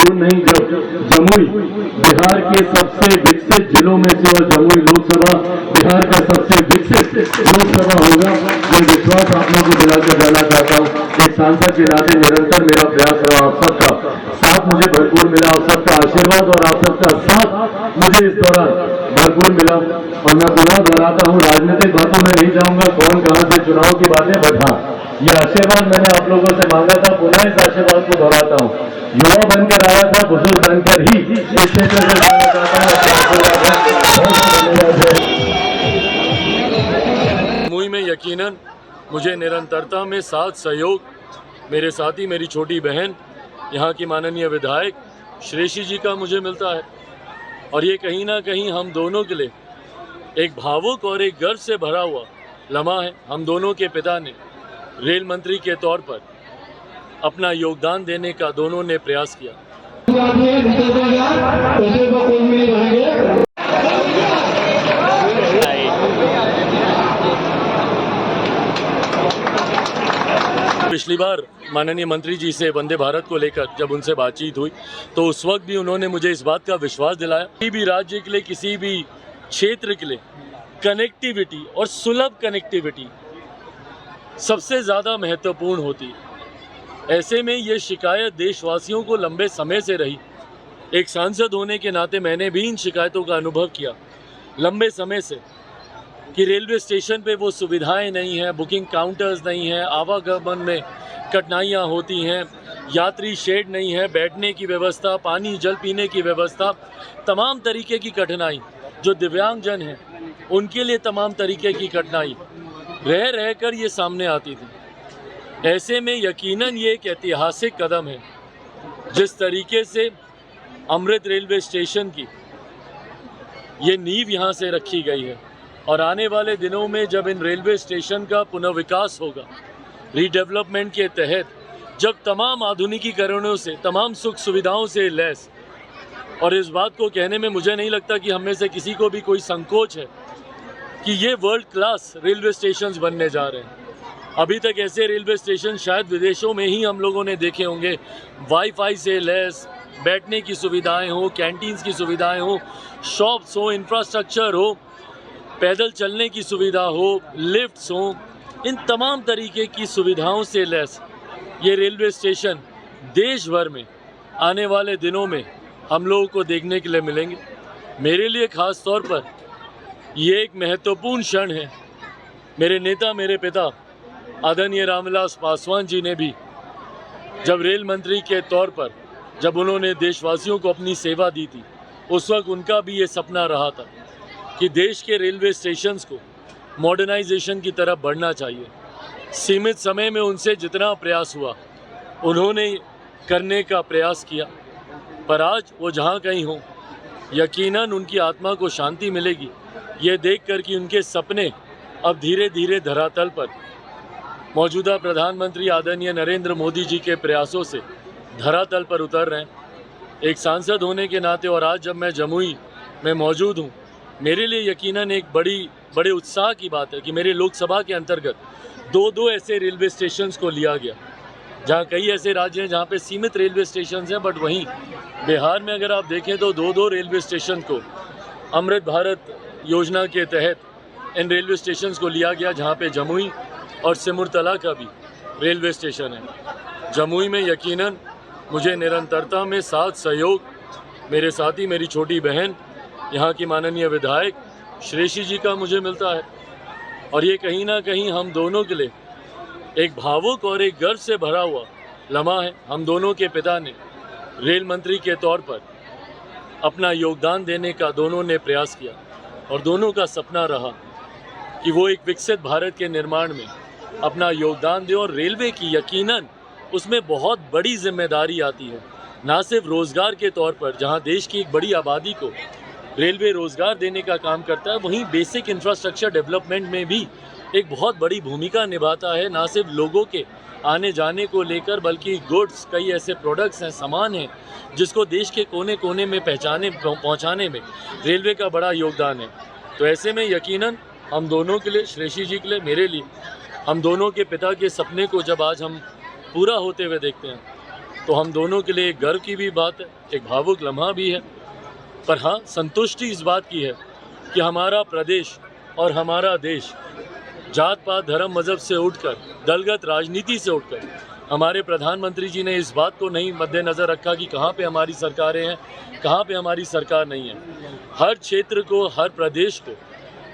दूर नहीं, जब जमुई बिहार के सबसे विकसित जिलों में से और जमुई लोकसभा बिहार का सबसे विकसित लोकसभा होगा, ये विश्वास आप लोगों को दिलाकर जाना चाहता हूँ। एक सांसद के नाते निरंतर मेरा प्रयास रहा, आप सबका साथ मुझे भरपूर मिला, आप सबका आशीर्वाद और आप सबका साथ मुझे इस दौरान भरपूर मिला। और मैं पुनः दोहराता हूँ, राजनीतिक बातों में नहीं जाऊंगा, कौन कहां से चुनाव की बातें, बट हाँ, ये आशीर्वाद मैंने आप लोगों से मांगा था, पुनः इस आशीर्वाद को दोहराता हूँ। युवा बनकर आया था, बुजुर्ग बनकर ही इस क्षेत्र से जाना चाहता हूँ। जमुई में यकीनन मुझे निरंतरता में साथ सहयोग मेरे साथी, मेरी छोटी बहन, यहाँ की माननीय विधायक श्रेषी जी का मुझे मिलता है। और ये कहीं ना कहीं हम दोनों के लिए एक भावुक और एक गर्व से भरा हुआ लम्हा है। हम दोनों के पिता ने रेल मंत्री के तौर पर अपना योगदान देने का दोनों ने प्रयास किया। पिछली बार माननीय मंत्री जी से वंदे भारत को लेकर जब उनसे बातचीत हुई तो उस वक्त भी उन्होंने मुझे इस बात का विश्वास दिलाया, किसी भी राज्य के लिए, किसी भी क्षेत्र के लिए कनेक्टिविटी और सुलभ कनेक्टिविटी सबसे ज़्यादा महत्वपूर्ण होती है। ऐसे में ये शिकायत देशवासियों को लंबे समय से रही। एक सांसद होने के नाते मैंने भी इन शिकायतों का अनुभव किया लंबे समय से कि रेलवे स्टेशन पे वो सुविधाएं नहीं हैं, बुकिंग काउंटर्स नहीं हैं, आवागमन में कठिनाइयाँ होती हैं, यात्री शेड नहीं है, बैठने की व्यवस्था, पानी जल पीने की व्यवस्था, तमाम तरीके की कठिनाई जो दिव्यांगजन हैं उनके लिए तमाम तरीके की कठिनाई रह रहकर ये सामने आती थी। ऐसे में यकीनन ये एक ऐतिहासिक कदम है जिस तरीके से अमृत रेलवे स्टेशन की ये नींव यहाँ से रखी गई है। और आने वाले दिनों में जब इन रेलवे स्टेशन का पुनर्विकास होगा, रीडेवलपमेंट के तहत, जब तमाम आधुनिकीकरणों से, तमाम सुख सुविधाओं से लैस, और इस बात को कहने में मुझे नहीं लगता कि हम में से किसी को भी कोई संकोच है कि ये वर्ल्ड क्लास रेलवे स्टेशंस बनने जा रहे हैं। अभी तक ऐसे रेलवे स्टेशन शायद विदेशों में ही हम लोगों ने देखे होंगे, वाईफाई से लैस, बैठने की सुविधाएं हो, कैंटीन्स की सुविधाएं हो, शॉप्स हो, इंफ्रास्ट्रक्चर हो, पैदल चलने की सुविधा हो, लिफ्ट्स हो, इन तमाम तरीके की सुविधाओं से लैस ये रेलवे स्टेशन देश भर में आने वाले दिनों में हम लोगों को देखने के लिए मिलेंगे। मेरे लिए ख़ास तौर पर ये एक महत्वपूर्ण क्षण है। मेरे नेता, मेरे पिता आदरणीय रामविलास पासवान जी ने भी जब रेल मंत्री के तौर पर जब उन्होंने देशवासियों को अपनी सेवा दी थी, उस वक्त उनका भी ये सपना रहा था कि देश के रेलवे स्टेशंस को मॉडर्नाइजेशन की तरफ बढ़ना चाहिए। सीमित समय में उनसे जितना प्रयास हुआ उन्होंने करने का प्रयास किया, पर आज वो जहाँ कहीं हों यकीनन उनकी आत्मा को शांति मिलेगी ये देखकर कि उनके सपने अब धीरे धीरे धरातल पर मौजूदा प्रधानमंत्री आदरणीय नरेंद्र मोदी जी के प्रयासों से धरातल पर उतर रहे हैं। एक सांसद होने के नाते और आज जब मैं जमुई में मौजूद हूँ, मेरे लिए यकीनन एक बड़े उत्साह की बात है कि मेरे लोकसभा के अंतर्गत दो ऐसे रेलवे स्टेशंस को लिया गया, जहाँ कई ऐसे राज्य हैं जहाँ पे सीमित रेलवे स्टेशंस हैं, बट वहीं बिहार में अगर आप देखें तो दो रेलवे स्टेशन को अमृत भारत योजना के तहत इन रेलवे स्टेशंस को लिया गया, जहाँ पे जमुई और सिमुरतला का भी रेलवे स्टेशन है। जमुई में यकीनन मुझे निरंतरता में साथ सहयोग मेरे साथी, मेरी छोटी बहन, यहाँ की माननीय विधायक श्रेषी जी का मुझे मिलता है। और ये कहीं ना कहीं हम दोनों के लिए एक भावुक और एक गर्व से भरा हुआ लम्हा है। हम दोनों के पिता ने रेल मंत्री के तौर पर अपना योगदान देने का दोनों ने प्रयास किया और दोनों का सपना रहा कि वो एक विकसित भारत के निर्माण में अपना योगदान दें। और रेलवे की यकीनन उसमें बहुत बड़ी जिम्मेदारी आती है, ना सिर्फ रोज़गार के तौर पर, जहाँ देश की एक बड़ी आबादी को रेलवे रोज़गार देने का काम करता है, वहीं बेसिक इंफ्रास्ट्रक्चर डेवलपमेंट में भी एक बहुत बड़ी भूमिका निभाता है। ना सिर्फ लोगों के आने जाने को लेकर, बल्कि गुड्स, कई ऐसे प्रोडक्ट्स हैं, सामान हैं जिसको देश के कोने कोने में पहुंचाने में रेलवे का बड़ा योगदान है। तो ऐसे में यकीनन हम दोनों के लिए, श्रेषी जी के लिए, मेरे लिए, हम दोनों के पिता के सपने को जब आज हम पूरा होते हुए देखते हैं तो हम दोनों के लिए एक गर्व की भी बात है, एक भावुक लम्हा भी है। पर हाँ, संतुष्टि इस बात की है कि हमारा प्रदेश और हमारा देश जात पात धर्म मज़हब से उठकर, दलगत राजनीति से उठकर, हमारे प्रधानमंत्री जी ने इस बात को नहीं मद्देनज़र रखा कि कहाँ पे हमारी सरकारें हैं, कहाँ पे हमारी सरकार नहीं है। हर क्षेत्र को, हर प्रदेश को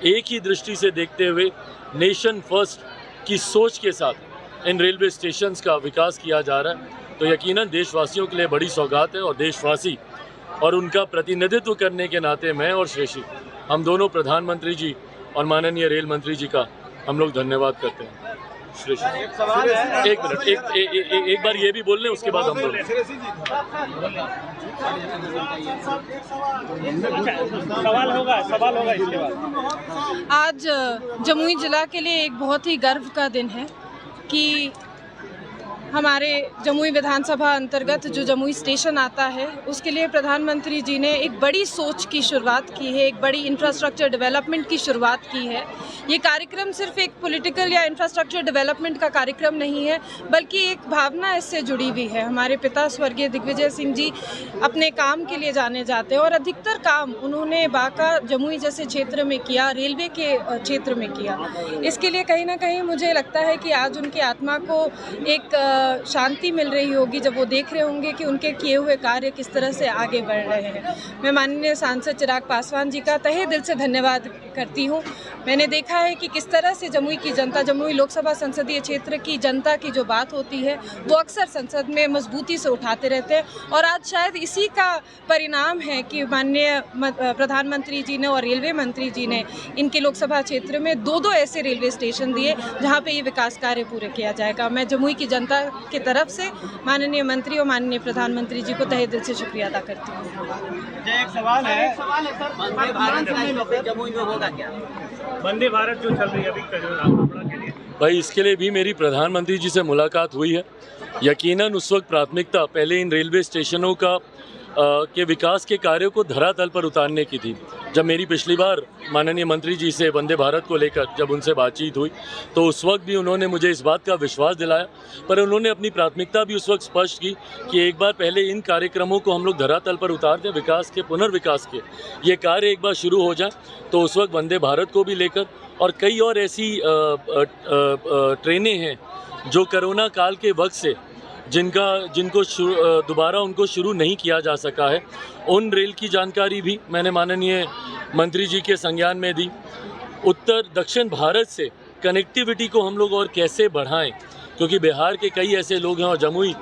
एक ही दृष्टि से देखते हुए नेशन फर्स्ट की सोच के साथ इन रेलवे स्टेशंस का विकास किया जा रहा है। तो यकीनन देशवासियों के लिए बड़ी सौगात है और देशवासी और उनका प्रतिनिधित्व करने के नाते मैं और श्रेषी, हम दोनों प्रधानमंत्री जी और माननीय रेल मंत्री जी का हम लोग धन्यवाद करते हैं। श्रेषी, एक मिनट, एक बार ये भी बोल लें, उसके बाद हम लोग सवाल होगा इसके बाद। आज जमुई जिला के लिए एक बहुत ही गर्व का दिन है कि हमारे जमुई विधानसभा अंतर्गत जो जमुई स्टेशन आता है उसके लिए प्रधानमंत्री जी ने एक बड़ी सोच की शुरुआत की है, एक बड़ी इंफ्रास्ट्रक्चर डेवलपमेंट की शुरुआत की है। ये कार्यक्रम सिर्फ एक पॉलिटिकल या इंफ्रास्ट्रक्चर डेवलपमेंट का कार्यक्रम नहीं है, बल्कि एक भावना इससे जुड़ी हुई है। हमारे पिता स्वर्गीय दिग्विजय सिंह जी अपने काम के लिए जाने जाते हैं और अधिकतर काम उन्होंने बांका जमुई जैसे क्षेत्र में किया, रेलवे के क्षेत्र में किया। इसके लिए कहीं ना कहीं मुझे लगता है कि आज उनकी आत्मा को एक शांति मिल रही होगी जब वो देख रहे होंगे कि उनके किए हुए कार्य किस तरह से आगे बढ़ रहे हैं। मैं माननीय सांसद चिराग पासवान जी का तहे दिल से धन्यवाद करती हूँ। मैंने देखा है कि किस तरह से जमुई की जनता, जमुई लोकसभा संसदीय क्षेत्र की जनता की जो बात होती है वो अक्सर संसद में मजबूती से उठाते रहते हैं और आज शायद इसी का परिणाम है कि माननीय प्रधानमंत्री जी ने और रेलवे मंत्री जी ने इनके लोकसभा क्षेत्र में दो ऐसे रेलवे स्टेशन दिए जहाँ पे ये विकास कार्य पूरे किया जाएगा। मैं जमुई की जनता की तरफ से माननीय मंत्री और माननीय प्रधानमंत्री जी को तहे दिल से शुक्रिया अदा करती हूँ। एक सवाल है सर, जमुई में होगा क्या? वंदे भारत जो चल रही है अभी के लिए? भाई, इसके लिए भी मेरी प्रधानमंत्री जी से मुलाकात हुई है। यकीनन उस वक्त प्राथमिकता पहले इन रेलवे स्टेशनों के विकास के कार्यों को धरातल पर उतारने की थी। जब मेरी पिछली बार माननीय मंत्री जी से वंदे भारत को लेकर जब उनसे बातचीत हुई तो उस वक्त भी उन्होंने मुझे इस बात का विश्वास दिलाया, पर उन्होंने अपनी प्राथमिकता भी उस वक्त स्पष्ट की कि एक बार पहले इन कार्यक्रमों को हम लोग धरातल पर उतार दें, विकास के, पुनर्विकास के ये कार्य एक बार शुरू हो जाए। तो उस वक्त वंदे भारत को भी लेकर और कई और ऐसी ट्रेनें हैं जो कोरोना काल के वक्त से जिनको दोबारा उनको शुरू नहीं किया जा सका है, उन रेल की जानकारी भी मैंने माननीय मंत्री जी के संज्ञान में दी। उत्तर दक्षिण भारत से कनेक्टिविटी को हम लोग और कैसे बढ़ाएं, क्योंकि बिहार के कई ऐसे लोग हैं और जमुई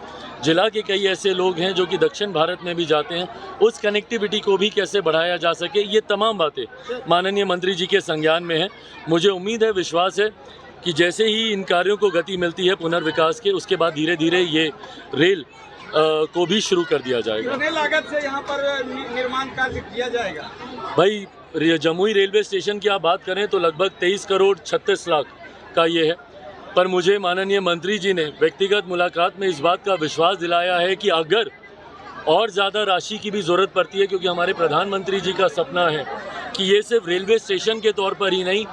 जिला के कई ऐसे लोग हैं जो कि दक्षिण भारत में भी जाते हैं, उस कनेक्टिविटी को भी कैसे बढ़ाया जा सके, ये तमाम बातें माननीय मंत्री जी के संज्ञान में हैं। मुझे उम्मीद है, विश्वास है कि जैसे ही इन कार्यों को गति मिलती है पुनर्विकास के, उसके बाद धीरे धीरे ये रेल को भी शुरू कर दिया जाएगा। कितने लागत से यहाँ पर निर्माण कार्य किया जाएगा? भाई, जमुई रेलवे स्टेशन की आप बात करें तो लगभग 23 करोड़ 36 लाख का ये है, पर मुझे माननीय मंत्री जी ने व्यक्तिगत मुलाकात में इस बात का विश्वास दिलाया है कि अगर और ज़्यादा राशि की भी ज़रूरत पड़ती है, क्योंकि हमारे प्रधानमंत्री जी का सपना है कि ये सिर्फ रेलवे स्टेशन के तौर पर ही नहीं,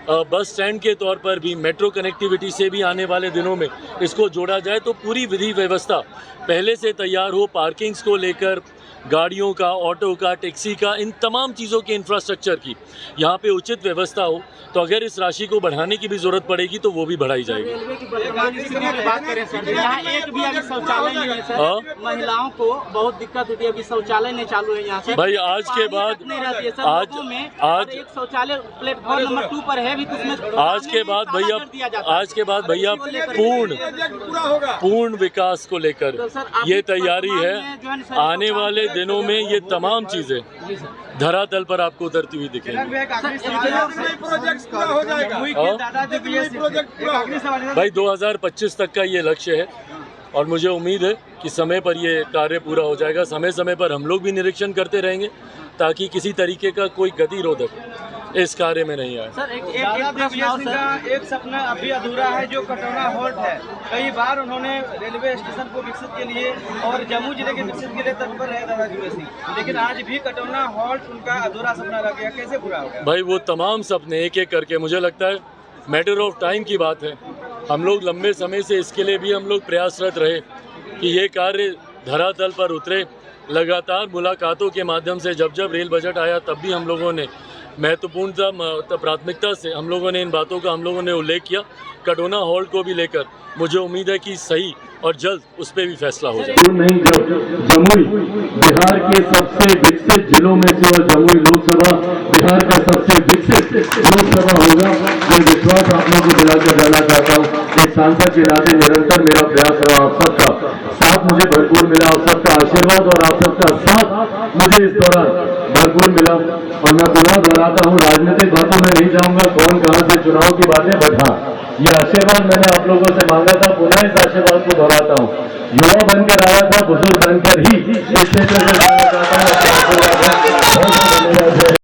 बस स्टैंड के तौर पर भी, मेट्रो कनेक्टिविटी से भी आने वाले दिनों में इसको जोड़ा जाए, तो पूरी विधि व्यवस्था पहले से तैयार हो, पार्किंग्स को लेकर, गाड़ियों का, ऑटो का, टैक्सी का, इन तमाम चीज़ों के इंफ्रास्ट्रक्चर की यहाँ पे उचित व्यवस्था हो। तो अगर इस राशि को बढ़ाने की भी ज़रूरत पड़ेगी तो वो भी बढ़ाई जाएगी। बात करें सर, यहाँ एक भी अभी शौचालय नहीं है सर। महिलाओं को बहुत दिक्कत होती है, अभी शौचालय नहीं चालू है यहाँ से। भाई, आज के बाद एक शौचालय प्लेटफॉर्म नंबर 2 पर है भी, आज के बाद भैया पूर्ण विकास को लेकर ये तैयारी है। आने वाले दिनों में ये तमाम चीजें धरातल पर आपको उतरती हुई दिखेंगी। भाई, 2025 तक का ये लक्ष्य है और मुझे उम्मीद है कि समय पर ये कार्य पूरा हो जाएगा। समय समय पर हम लोग भी निरीक्षण करते रहेंगे ताकि किसी तरीके का कोई गतिरोधक इस कार्य में नहीं आए। सर, एक सपना अभी अधूरा है जो कटौना हॉल्ट है। कई बार उन्होंने रेलवे स्टेशन को विकसित के लिए और जम्मू जिले के विकसित के लिए तत्पर रहे दादा जुए सिंह, लेकिन आज भी कटौना हॉल्ट उनका अधूरा सपना रह गया। कैसे पूरा होगा? भाई, वो तमाम सपने एक एक करके, मुझे लगता है मैटर ऑफ टाइम की बात है। हम लोग लंबे समय से इसके लिए भी हम लोग प्रयासरत रहे कि ये कार्य धरातल पर उतरे। लगातार मुलाकातों के माध्यम से जब जब रेल बजट आया तब भी हम लोगों ने महत्वपूर्ण प्राथमिकता से हम लोगों ने इन बातों का हम लोगों ने उल्लेख किया। कटौना हॉल्ट को भी लेकर मुझे उम्मीद है कि सही और जल्द उस पर भी फैसला हो जाए। नहीं, जब जमुई बिहार के सबसे विकसित जिलों में से और जमुई लोकसभा बिहार का सबसे विकसित लोकसभा होगा, ये विश्वास आप लोगों को दिलाकर जाना चाहता हूँ। एक सांसद के नाते निरंतर मेरा प्रयास रहा, आप सबका साथ मुझे भरपूर मिला, आप सबका आशीर्वाद और आप सबका साथ मुझे इस दौरान भरपूर मिला। और मैं पुनः दोहराता हूँ, राजनीतिक बातों में नहीं जाऊंगा, कौन कहां से चुनाव की बातें, बट हाँ, ये आशीर्वाद मैंने आप लोगों से मांगा था, पुनः इस आशीर्वाद को दोहराता हूँ। युवा बनकर आया था, बुजुर्ग बनकर ही इस क्षेत्र से जाना चाहता हूँ।